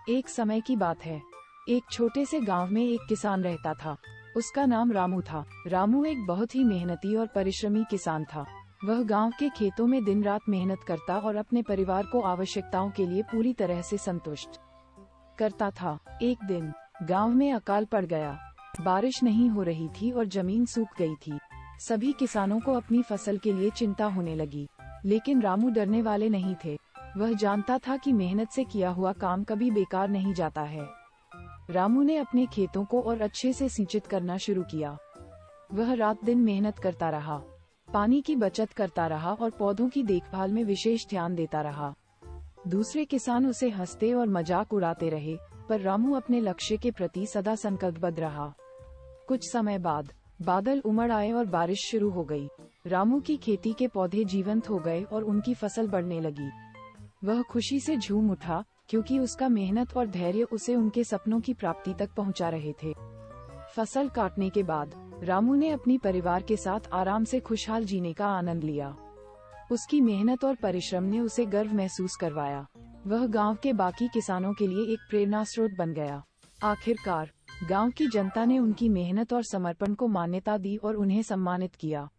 एक समय की बात है। एक छोटे से गांव में एक किसान रहता था। उसका नाम रामू था। रामू एक बहुत ही मेहनती और परिश्रमी किसान था। वह गांव के खेतों में दिन रात मेहनत करता और अपने परिवार को आवश्यकताओं के लिए पूरी तरह से संतुष्ट करता था। एक दिन गांव में अकाल पड़ गया। बारिश नहीं हो रही थी और जमीन सूख गई थी। सभी किसानों को अपनी फसल के लिए चिंता होने लगी, लेकिन रामू डरने वाले नहीं थे। वह जानता था कि मेहनत से किया हुआ काम कभी बेकार नहीं जाता है। रामू ने अपने खेतों को और अच्छे से सिंचित करना शुरू किया। वह रात दिन मेहनत करता रहा, पानी की बचत करता रहा और पौधों की देखभाल में विशेष ध्यान देता रहा। दूसरे किसान उसे हंसते और मजाक उड़ाते रहे, पर रामू अपने लक्ष्य के प्रति सदा संकल्पबद्ध रहा। कुछ समय बाद बादल उमड़ आए और बारिश शुरू हो गई। रामू की खेती के पौधे जीवंत हो गए और उनकी फसल बढ़ने लगी। वह खुशी से झूम उठा, क्योंकि उसका मेहनत और धैर्य उसे उनके सपनों की प्राप्ति तक पहुंचा रहे थे। फसल काटने के बाद रामू ने अपनी परिवार के साथ आराम से खुशहाल जीने का आनंद लिया। उसकी मेहनत और परिश्रम ने उसे गर्व महसूस करवाया। वह गांव के बाकी किसानों के लिए एक प्रेरणा स्रोत बन गया। आखिरकार गांव की जनता ने उनकी मेहनत और समर्पण को मान्यता दी और उन्हें सम्मानित किया।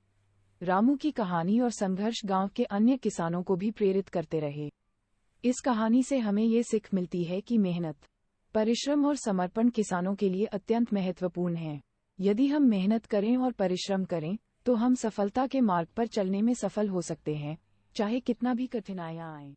रामू की कहानी और संघर्ष गांव के अन्य किसानों को भी प्रेरित करते रहे। इस कहानी से हमें ये सीख मिलती है कि मेहनत, परिश्रम और समर्पण किसानों के लिए अत्यंत महत्वपूर्ण है। यदि हम मेहनत करें और परिश्रम करें, तो हम सफलता के मार्ग पर चलने में सफल हो सकते हैं, चाहे कितना भी कठिनाइयां आएं।